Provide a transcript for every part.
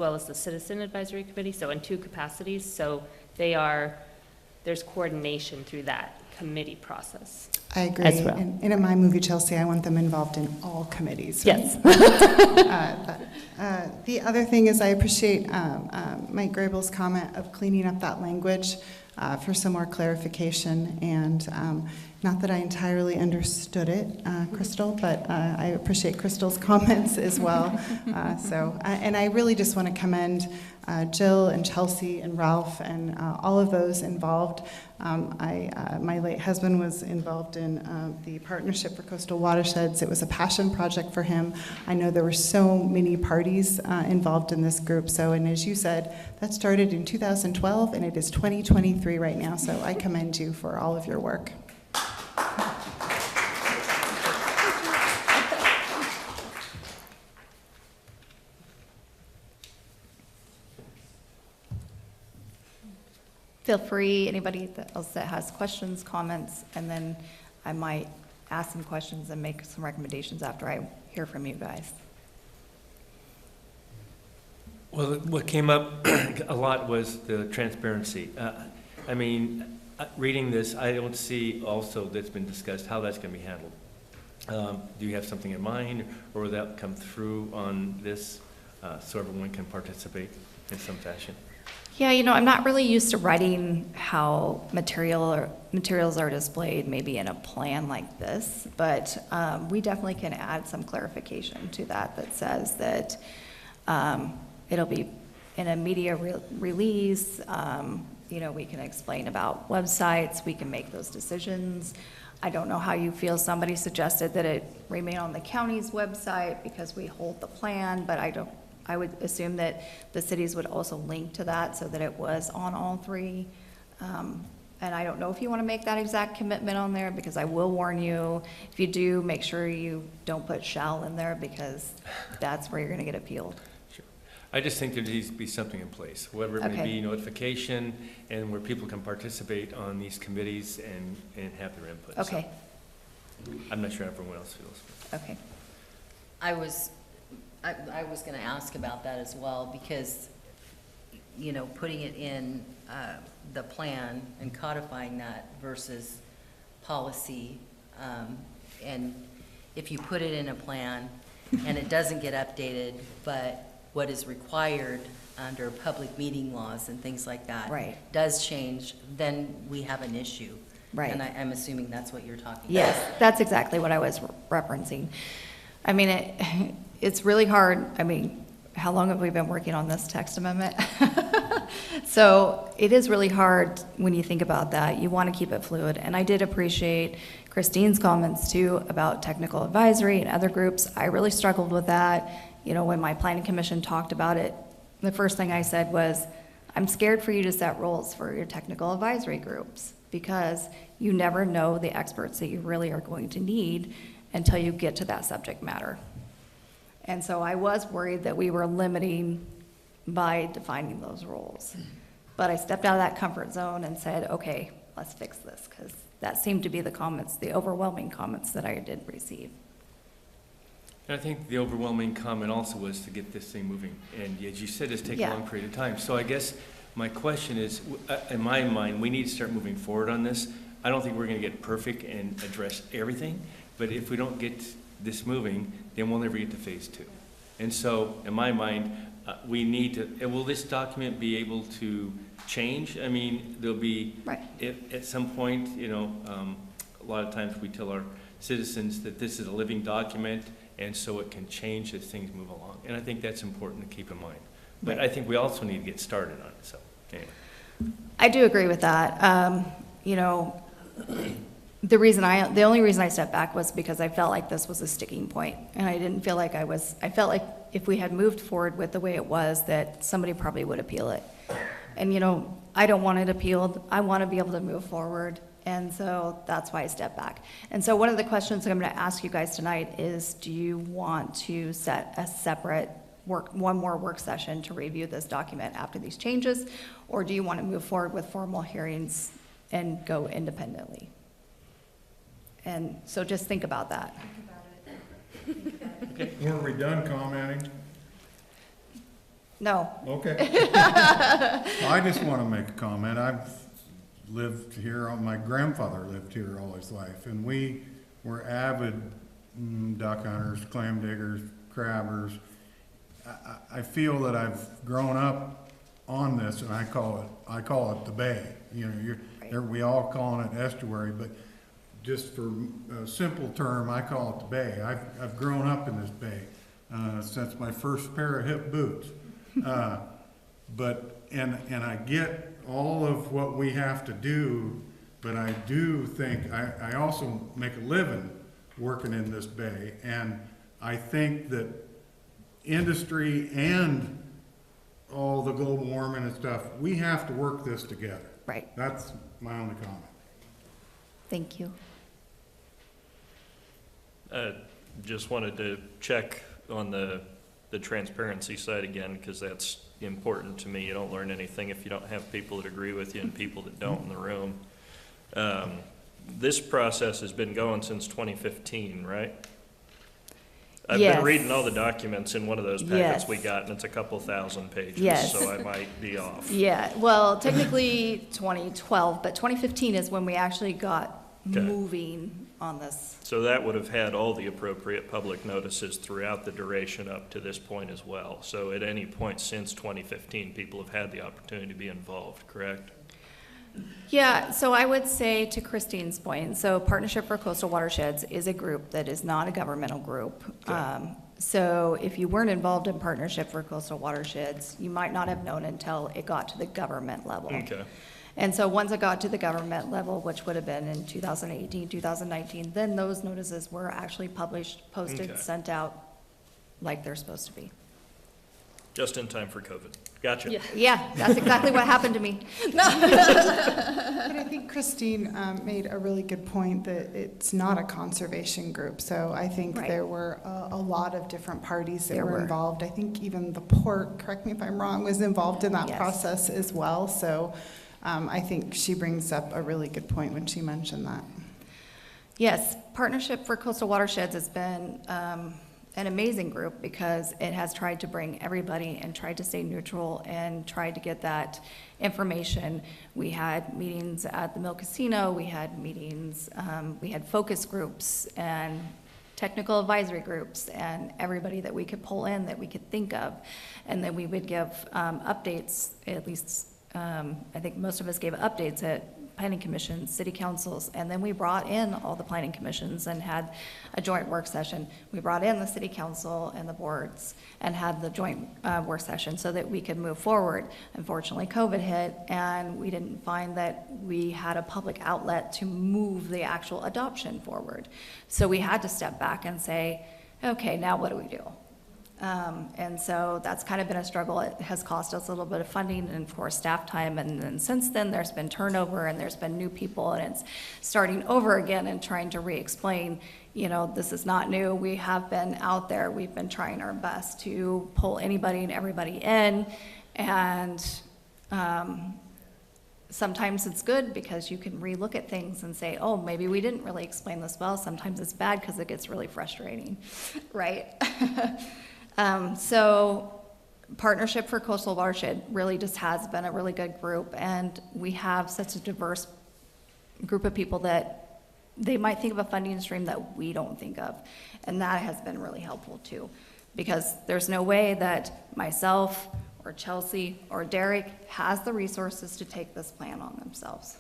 well as the Citizen Advisory Committee, so in two capacities. So there's coordination through that committee process. I agree. As well. And in my movie, Chelsea, I want them involved in all committees. Right? Yes. The other thing is I appreciate Mike Grable's comment of cleaning up that language for some more clarification. And not that I entirely understood it, Crystal, but I appreciate Crystal's comments as well. And I really just want to commend Jill and Chelsea and Ralph and all of those involved. My late husband was involved in the Partnership for Coastal Watersheds. It was a passion project for him. I know there were so many parties involved in this group. So, and as you said, that started in 2012 and it is 2023 right now. So I commend you for all of your work. Feel free, anybody else that has questions, comments, and then I might ask some questions and make some recommendations after I hear from you guys. Well, what came up a lot was the transparency. I mean, reading this, I don't see also that's been discussed how that's going to be handled. Do you have something in mind, or will that come through on this so everyone can participate in some fashion? Yeah, you know, I'm not really used to writing how materials are displayed maybe in a plan like this, but we definitely can add some clarification to that says that it'll be in a media release. You know, we can explain about websites, we can make those decisions. I don't know how you feel. Somebody suggested that it remain on the county's website because we hold the plan, but I would assume that the cities would also link to that so that it was on all three. And I don't know if you want to make that exact commitment on there, because I will warn you, if you do, make sure you don't put shall in there, because that's where you're going to get appealed. Sure. I just think there needs to be something in place, whether it may be notification and where people can participate on these committees and have their input. Okay. So, I'm not sure how everyone else feels. Okay. I was going to ask about that as well, because, you know, putting it in the plan and codifying that versus policy, and if you put it in a plan and it doesn't get updated, but what is required under public meeting laws and things like that does change, then we have an issue. Right. And I'm assuming that's what you're talking about. Yes, that's exactly what I was referencing. I mean, it's really hard. I mean, how long have we been working on this text amendment? So it is really hard when you think about that. You want to keep it fluid. And I did appreciate Christine's comments too about technical advisory and other groups. I really struggled with that. You know, when my planning commission talked about it, the first thing I said was, I'm scared for you to set rules for your technical advisory groups, because you never know the experts that you really are going to need until you get to that subject matter. And so I was worried that we were limiting by defining those roles. But I stepped out of that comfort zone and said, okay, let's fix this, because that seemed to be the comments, the overwhelming comments that I did receive. And I think the overwhelming comment also was to get this thing moving. And as you said, it's taken a long period of time. So I guess my question is, in my mind, we need to start moving forward on this. I don't think we're going to get perfect and address everything, but if we don't get this moving, then we'll never get to phase 2. And so, in my mind, we need to, will this document be able to change? I mean, there'll be, at some point, you know, a lot of times we tell our citizens that this is a living document, and so it can change as things move along. And I think that's important to keep in mind. But I think we also need to get started on it, so anyway. I do agree with that. You know, the only reason I stepped back was because I felt like this was a sticking point, and I didn't feel like I felt like if we had moved forward with the way it was, that somebody probably would appeal it. And, you know, I don't want it appealed. I want to be able to move forward. And so that's why I stepped back. And so one of the questions I'm going to ask you guys tonight is, do you want to set a separate one more work session to review this document after these changes, or do you want to move forward with formal hearings and go independently? And so just think about that. Weren't we done commenting? No. Okay. I just want to make a comment. I've lived here, my grandfather lived here all his life, and we were avid duck hunters, clam diggers, crabbers. I feel that I've grown up on this, and I call it the bay. You know, we all calling it estuary, but just for a simple term, I call it the bay. I've grown up in this bay since my first pair of hip boots. But I get all of what we have to do, but I do think I also make a living working in this bay, and I think that industry and all the global warming and stuff, we have to work this together. Right. That's my only comment. Thank you. Just wanted to check on the transparency side again, because that's important to me. You don't learn anything if you don't have people that agree with you and people that don't in the room. This process has been going since 2015, right? I've Yes. been reading all the documents in one of those packets Yes. we got, and it's a couple thousand pages, Yes. so I might be off. Yeah, well, technically 2012, but 2015 is when we actually got Okay. moving on this. So that would have had all the appropriate public notices throughout the duration up to this point as well. So at any point since 2015, people have had the opportunity to be involved, correct? Yeah, so I would say to Christine's point, so Partnership for Coastal Watersheds is a group that is not a governmental group. Okay. So if you weren't involved in Partnership for Coastal Watersheds, you might not have known until it got to the government level. Okay. And so once it got to the government level, which would have been in 2018, 2019, then those notices were actually published, posted, Okay. sent out like they're supposed to be. Just in time for COVID. Gotcha. Yeah, that's exactly what happened to me. But I think Christine made a really good point that it's not a conservation group. So I think Right. there were a lot of different parties that There were were. involved. I think even the port, correct me if I'm wrong, was involved in that Yes. process as well. So I think she brings up a really good point when she mentioned that. Yes, Partnership for Coastal Watersheds has been an amazing group because it has tried to bring everybody and tried to stay neutral and tried to get that information. We had meetings at the Mill Casino, we had meetings, we had focus groups and technical advisory groups and everybody that we could pull in that we could think of. And then we would give updates, at least I think most of us gave updates at planning commissions, city councils, and then we brought in all the planning commissions and had a joint work session. We brought in the city council and the boards and had the joint work session so that we could move forward. Unfortunately, COVID hit, and we didn't find that we had a public outlet to move the actual adoption forward. So we had to step back and say, okay, now what do we do? And so that's kind of been a struggle. It has cost us a little bit of funding and, of course, staff time. And then since then, there's been turnover and there's been new people, and it's starting over again and trying to re-explain, you know, this is not new. We have been out there. We've been trying our best to pull anybody and everybody in. And sometimes it's good because you can re-look at things and say, oh, maybe we didn't really explain this well. Sometimes it's bad because it gets really frustrating, right? So Partnership for Coastal Watershed really just has been a really good group, and we have such a diverse group of people that they might think of a funding stream that we don't think of, and that has been really helpful too, because there's no way that myself or Chelsea or Derek has the resources to take this plan on themselves.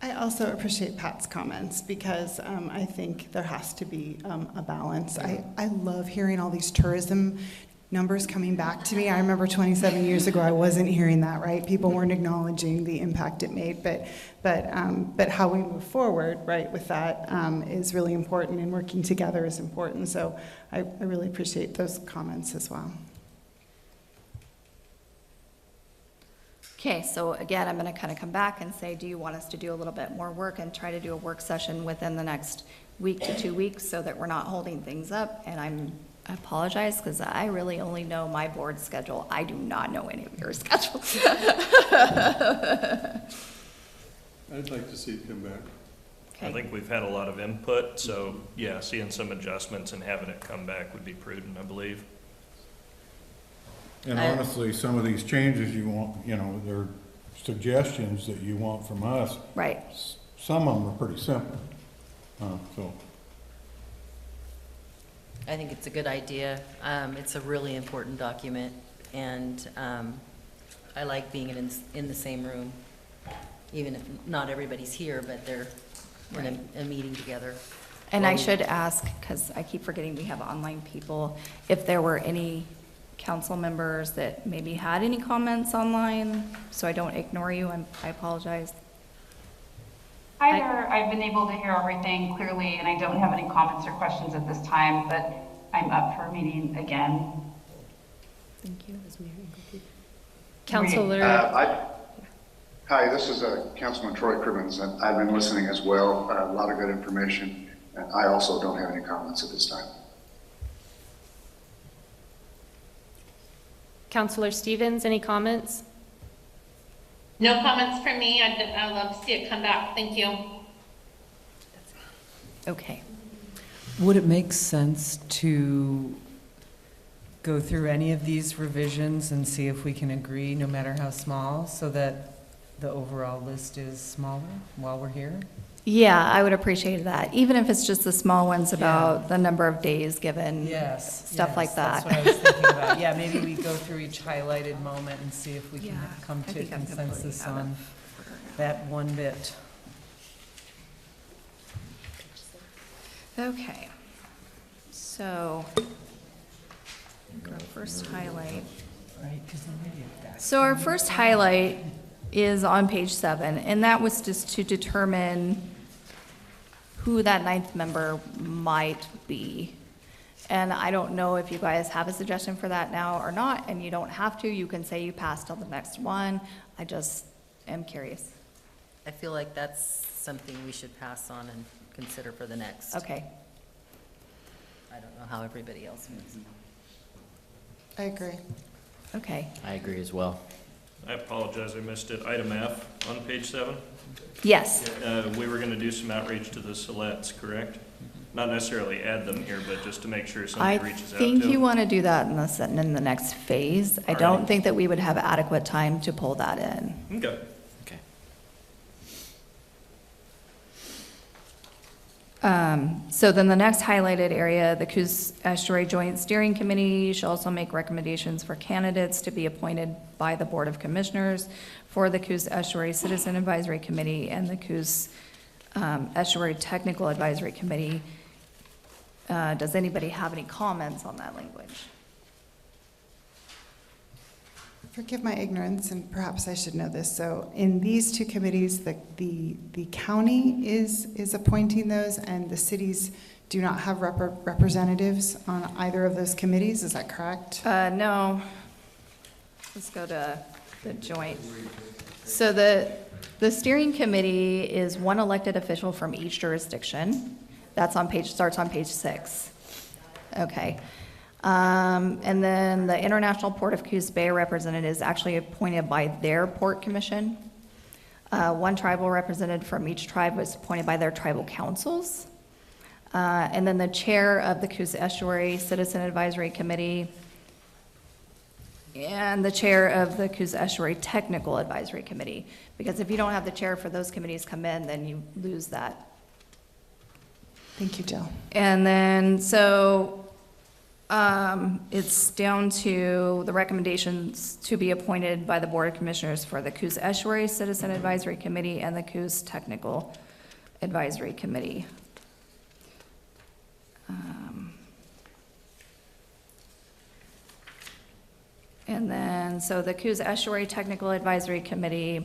I also appreciate Pat's comments because I think there has to be a balance. I love hearing all these tourism numbers coming back to me. I remember 27 years ago I wasn't hearing that, right? People weren't acknowledging the impact it made, but how we move forward, right, with that is really important, and working together is important. So I really appreciate those comments as well. Okay, so again, I'm going to kind of come back and say, do you want us to do a little bit more work and try to do a work session within the next week to 2 weeks so that we're not holding things up? And I apologize because I really only know my board's schedule. I do not know any of your schedules. I'd like to see it come back. I think we've had a lot of input, so yeah, seeing some adjustments and having it come back would be prudent, I believe. And honestly, some of these changes you want, you know, they're suggestions that you want from us. Right. Some of them are pretty simple. So, I think it's a good idea. It's a really important document, and I like being in the same room, even if not everybody's here, but they're in a meeting together. And I Well, should ask, because I keep forgetting we have online people, if there were any council members that maybe had any comments online, so I don't ignore you, I apologize. Hi there, I've been able to hear everything clearly, and I don't have any comments or questions at this time, but I'm up for a meeting again. Thank you. Counselor, Hi, this is Councilman Troy Cribbins, and I've been listening as well. A lot of good information, and I also don't have any comments at this time. Counselor Stevens, any comments? No comments from me. I'd love to see it come back. Thank you. Okay. Would it make sense to go through any of these revisions and see if we can agree, no matter how small, so that the overall list is smaller while we're here? Yeah, I would appreciate that, even if it's just the small ones about the number of days given. Yes. Stuff yes, like that. That's what I was thinking about. Yeah, maybe we go through each highlighted moment and see if we can Yeah, come I to a think I'm completely consensus out of on that one bit. Okay. So, our first highlight. Right, because then maybe that's. So our first highlight is on page 7, and that was just to determine who that 9th member might be. And I don't know if you guys have a suggestion for that now or not, and you don't have to. You can say you passed on the next one. I just am curious. I feel like that's something we should pass on and consider for the next. Okay. I don't know how everybody else feels. I agree. Okay. I agree as well. I apologize, I missed it. Item F on page 7. Yes. We were gonna do some outreach to the Silettes, correct? Not necessarily add them here, but just to make sure I somebody reaches out to think you them. want to do that in the next phase. I All don't right. think that we would have adequate time to pull that in. Okay. Okay. So then the next highlighted area, the Coos Estuary Joint Steering Committee shall also make recommendations for candidates to be appointed by the Board of Commissioners for the Coos Estuary Citizen Advisory Committee and the Coos Estuary Technical Advisory Committee. Does anybody have any comments on that language? Forgive my ignorance, and perhaps I should know this. So in these two committees, the county is appointing those, and the cities do not have representatives on either of those committees, is that correct? No. Let's go to the joint. So the steering committee is one elected official from each jurisdiction. That's on starts on page 6. Okay. And then the International Port of Coos Bay representative is actually appointed by their port commission. One tribal representative from each tribe was appointed by their tribal councils. And then the chair of the Coos Estuary Citizen Advisory Committee and the chair of the Coos Estuary Technical Advisory Committee. Because if you don't have the chair for those committees come in, then you lose that. Thank you, Jill. And then, so it's down to the recommendations to be appointed by the Board of Commissioners for the Coos Estuary Citizen Advisory Committee and the Coos Technical Advisory Committee. And then, so the Coos Estuary Technical Advisory Committee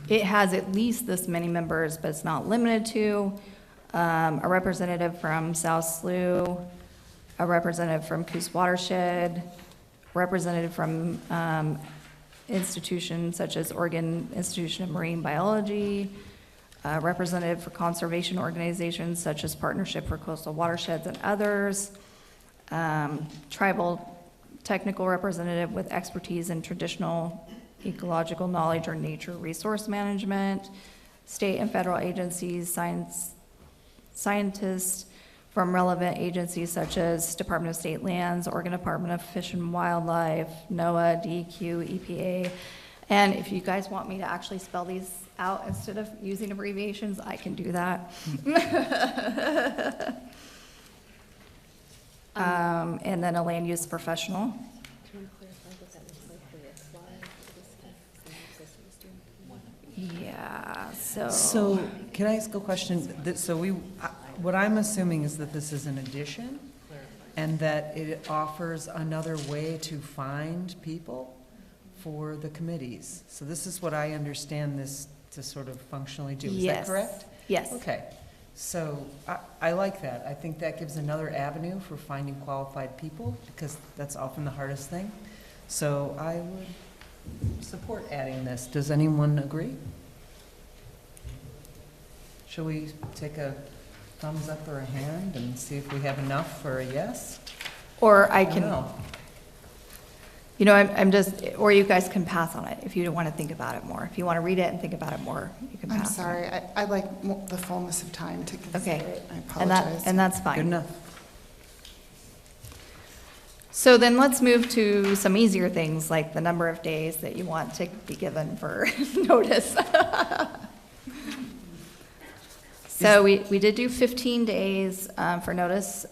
it has at least this many members, but it's not limited to. A representative from South Slough, a representative from Coos Watershed, representative from institutions such as Oregon Institution of Marine Biology, a representative for conservation organizations such as Partnership for Coastal Watersheds and others, tribal technical representative with expertise in traditional ecological knowledge or nature resource management, state and federal agencies, scientists from relevant agencies such as Department of State Lands, Oregon Department of Fish and Wildlife, NOAA, DEQ, EPA. And if you guys want me to actually spell these out instead of using abbreviations, I can do that. And then a land use professional. Yeah, So, can I ask a question? So what I'm assuming is that this is an addition, and that it offers another way to find people for the committees. So this is what I understand this to sort of functionally do. Is that Yes. correct? Yes. Okay. So I like that. I think that gives another avenue for finding qualified people, because that's often the hardest thing. So I would support adding this. Does anyone agree? Shall we take a thumbs up or a hand and see if we have enough for a yes? Or I don't can, know. you know, I'm just, or you guys can pass on it if you don't want to think about it more. If you want to read it and think about it more, you can I'm pass on it. sorry, I like the fullness of time to consider Okay. it. I And apologize. and that's Good fine. enough. So then let's move to some easier things, like the number of days that you want to be given for notice. So we did do 15 days for notice.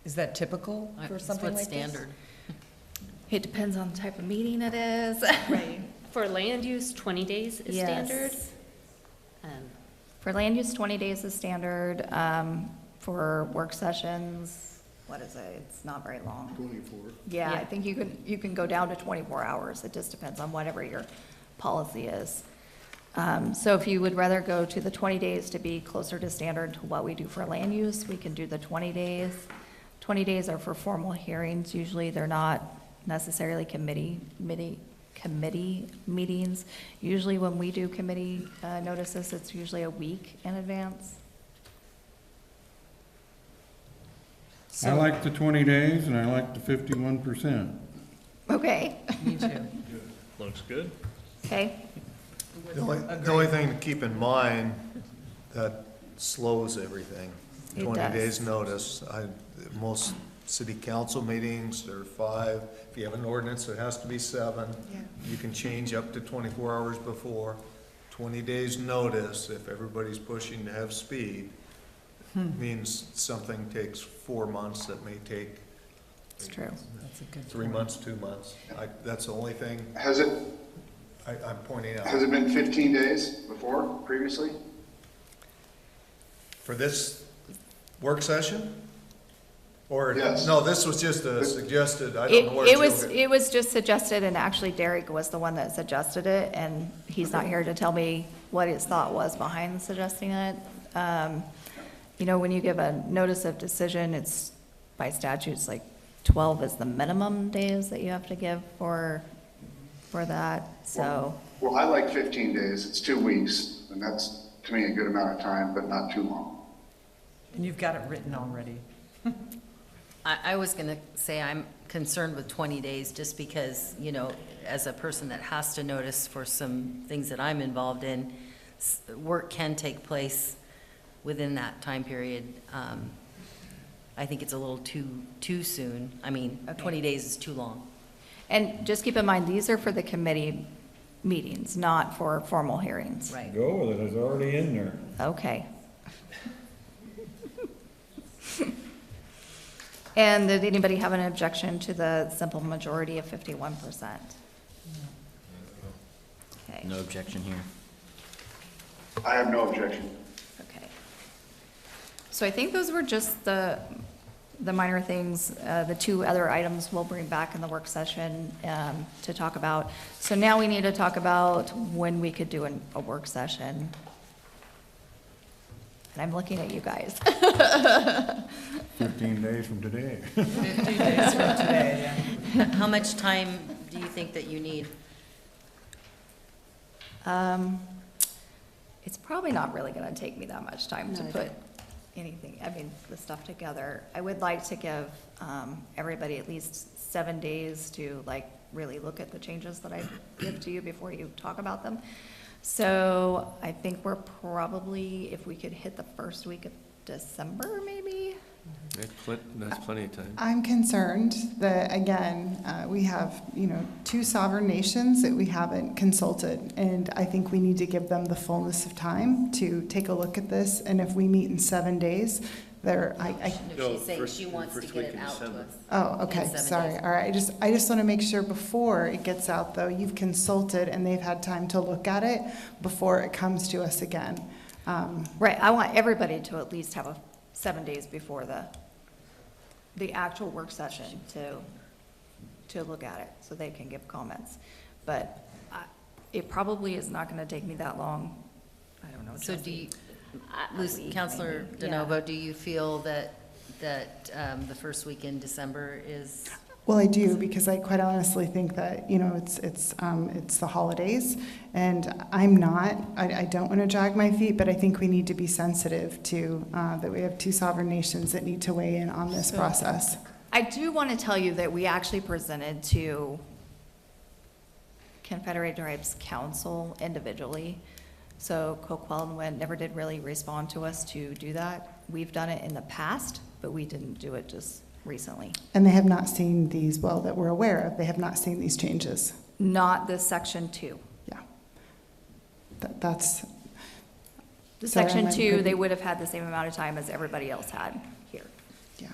Is that typical for something like What's this? standard? It depends on the type of meeting it is. Right. For land use, 20 days is Yes. standard. For land use, 20 days is standard. For work sessions, what is it? It's not very long. 24. Yeah, I Yeah. think you can go down to 24 hours. It just depends on whatever your policy is. So if you would rather go to the 20 days to be closer to standard to what we do for land use, we can do the 20 days. 20 days are for formal hearings. Usually they're not necessarily committee meetings. Usually when we do committee notices, it's usually a week in advance. I like the 20 days and I like the 51%. Okay, Me too. Looks good. okay. The only thing to keep in mind, that slows everything. It 20 does. days notice. Most city council meetings, there are 5. If you have an ordinance, it has to be 7. Yeah. You can change up to 24 hours before. 20 days notice, if everybody's pushing to have speed, means something takes 4 months that may take It's true. That's a good 3 point. months, 2 months. That's the only thing Has it, I'm pointing out. has it been 15 days before, previously? For this work session? Or, Yes. no, this was just a suggested, I don't know where It Jill was, got- it was just suggested, and actually Derek was the one that suggested it, and he's not here to tell me what his thought was behind suggesting it. You know, when you give a notice of decision, it's by statute, it's like 12 is the minimum days that you have to give for that, so. Well, I like 15 days. It's 2 weeks, and that's, to me, a good amount of time, but not too long. And you've got it written already. I was going to say I'm concerned with 20 days just because, you know, as a person that has to notice for some things that I'm involved in, work can take place within that time period. I think it's a little too soon. I mean, Okay. 20 days is too long. And just keep in mind, these are for the committee meetings, not for formal hearings. Right. Go with it, it's already in there. Okay. And did anybody have an objection to the simple majority of 51%? Okay, No objection here. I have no objection. okay. So I think those were just the minor things. The 2 other items we'll bring back in the work session to talk about. So now we need to talk about when we could do a work session. And I'm looking at you guys. 15 days from today. 15 days from today, yeah. How much time do you think that you need? It's probably not really gonna take me that much time to put anything, I mean, the stuff together. I would like to give, everybody at least 7 days to like really look at the changes that I give to you before you talk about them. So I think we're probably, if we could hit the first week of December, maybe? That's plenty of time. I'm concerned that, again, we have, two sovereign nations that we haven't consulted, and I think we need to give them the fullness of time to take a look at this, and if we meet in 7 days, No, she's saying she wants to first get week it in out to December. us. Oh, okay, in 7 sorry, days. all right, I just want to make sure before it gets out, though, you've consulted and they've had time to look at it before it comes to us again. Right, I want everybody to at least have 7 days before the actual work session to look at it, so they can give comments. But it probably is not gonna take me that long. I don't know. So Chelsea. do you, A week, Counselor maybe. DeNovo, do you feel that the first week in December is, Well, I do, because I quite honestly think that, it's the holidays, and I don't want to drag my feet, but I think we need to be sensitive to, that we have two sovereign nations that need to weigh in on this process. I do want to tell you that we actually presented to Confederated Tribes Council individually. So Coquitlam never did really respond to us to do that. We've done it in the past, but we didn't do it just recently. And they have not seen these, well, that we're aware of, they have not seen these changes. Not this section 2. Yeah. That's, The Sorry, section I'm 2, not- they would have had the same amount of time as everybody else had here. yeah.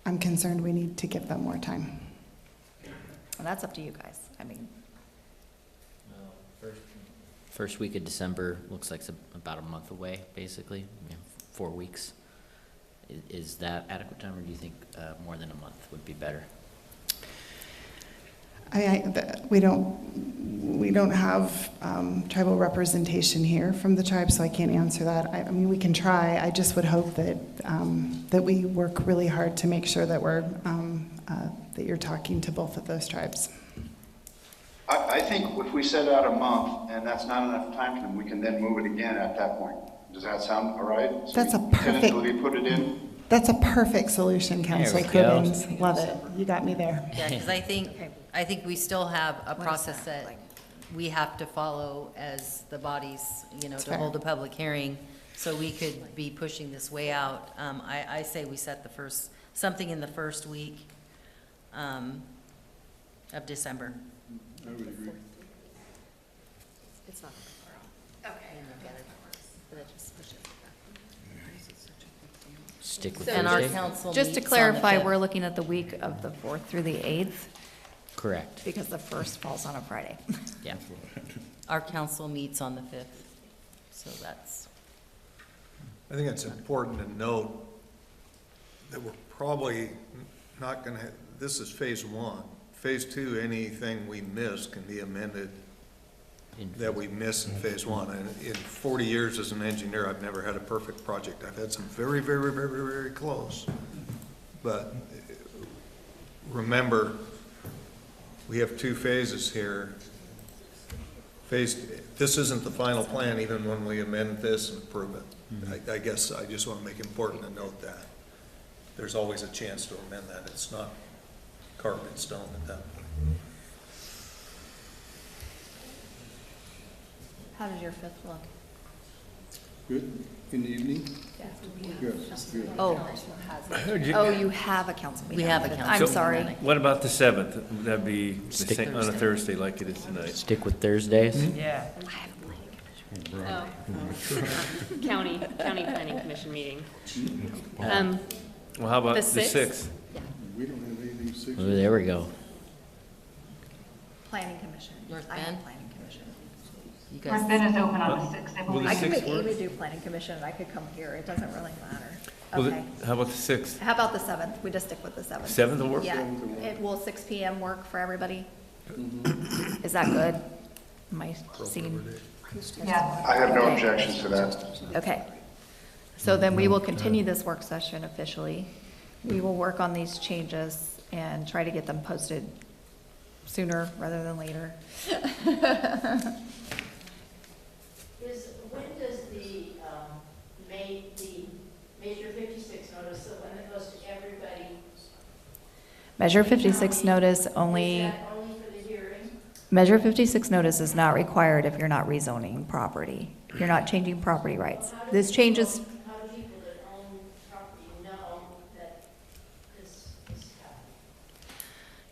I'm concerned we need to give them more time. And that's up to you guys. I mean, First week of December looks like it's about a month away, basically, 4 weeks. Is that adequate time, or do you think more than a month would be better? We don't have tribal representation here from the tribe, so I can't answer that. I mean, we can try. I just would hope that that we work really hard to make sure that that you're talking to both of those tribes. I think if we set out a month and that's not enough time for them, we can then move it again at that point. Does that sound all right? So That's a we perfect- tentatively put it in? That's a perfect solution, Councilor we go. Cribbins. Love it. You got me there. yeah, because I think we still have a process that we have to follow as the bodies, That's to fair. hold a public hearing, so we could be pushing this way out. I say we set something in the first week of December. I would agree. it's not far off. Stick with And our Thursday? council Just to meets on the clarify, 5th. we're looking at the week of the 4th through the 8th, Correct, because the 1st falls on a Friday. yeah. Our council meets on the 5th, so that's, I think it's important to note that we're probably not gonna, this is phase 1. Phase 2, anything we miss can be amended that we miss in phase 1. And in 40 years as an engineer, I've never had a perfect project. I've had some very, very, very, very close. But remember, we have 2 phases here. This isn't the final plan, even when we amend this and approve it. I guess I just want to make important to note that. There's always a chance to amend that. It's not carved in stone at that point. How does your 5th look? Good, in the evening? Good, good. Oh, you have a council meeting. We have a on the 5th. council I'm sorry. meeting. What about the 7th? Would that be the Stick same, on a Thursday like it is tonight? Stick with Thursdays? Yeah. Oh. County Planning Commission meeting. Well, how about The the 6th? 6th? We don't have anything 6. Oh, there we go. Planning Commission. North I have Bend? Planning Commission. you guys. North Bend is open on the 6th, I Will believe. the I can 6th make work? Amy do Planning Commission, and I could come here. It doesn't really matter. Well, Okay. how about the 6th? How about the 7th? We just stick with the 7th. 7th will work? Yeah. Will 6 PM work for everybody? Is that good? Am I seeing? Yeah. I have no objections to that. Okay. So then we will continue this work session officially. We will work on these changes and try to get them posted sooner rather than later. When does the Measure 56 notice, so when it goes to everybody? Measure 56 notice only, Is that only for the hearing? Measure 56 notice is not required if you're not rezoning property. You're not changing property rights. This changes, How do people that own property know that this is happening?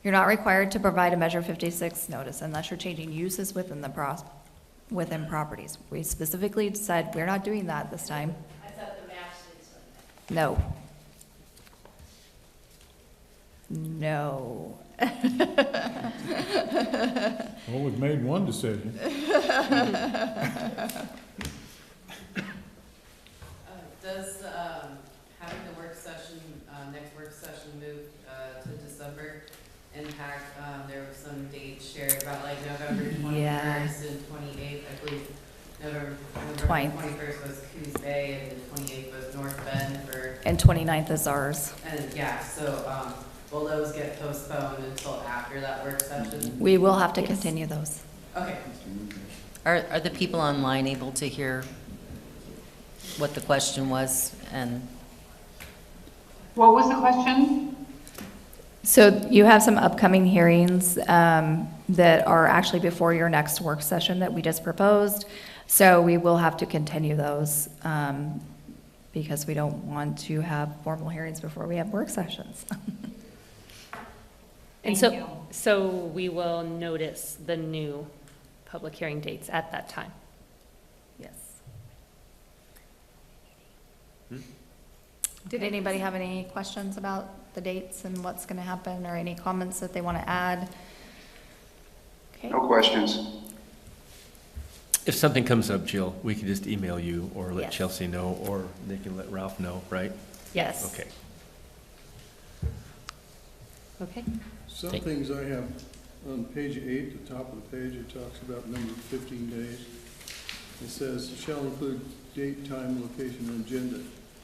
you're not required to provide a Measure 56 notice unless you're changing uses within within properties. We specifically said we're not doing that this time. I thought the maps did something. No. No. Well, we've made one decision. Does having the work session, next work session move to December impact, there was some dates shared about like November 21st and 28th, I believe. November 21st was Coos Bay and the 28th was North Bend for. And 29th is ours. And yeah, so will those get postponed until after that work session? We will have to continue those. Okay. Are the people online able to hear what the question was? And What was the question? So you have some upcoming hearings that are actually before your next work session that we just proposed. So we will have to continue those because we don't want to have formal hearings before we have work sessions. And Thank you. so we will notice the new public hearing dates at that time. Yes. Did anybody have any questions about the dates and what's going to happen, or any comments that they want to add? Okay. No questions. If something comes up, Jill, we can just email you or let Yes. Chelsea know, or they can let Ralph know, right? Yes. Okay. Okay. Some Thank- things I have on page 8, the top of the page, it talks about number 15 days. It says, shall include date, time, location, and agenda.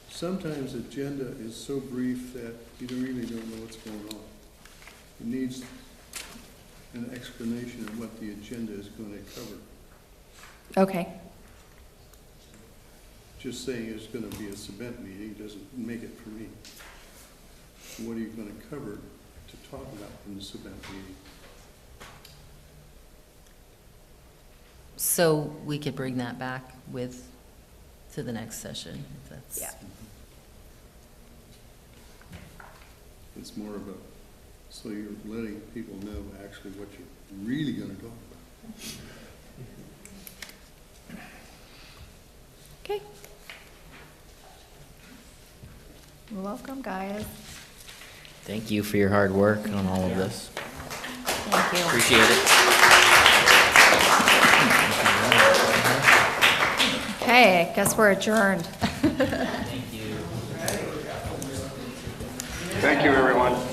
Sometimes agenda is so brief that you really don't know what's going on. It needs an explanation of what the agenda is going to cover. Okay. Just saying it's going to be a cement meeting doesn't make it for me. What are you going to cover to talk about in the cement meeting? so we could bring that back to the next session, if that's. Yeah. It's more of a, so you're letting people know actually what you're really going to talk about. Okay. You're welcome, guys. Thank you for your hard work on all of this. Thank you. Appreciate it. Okay, I guess we're adjourned. Thank you. Thank you, everyone.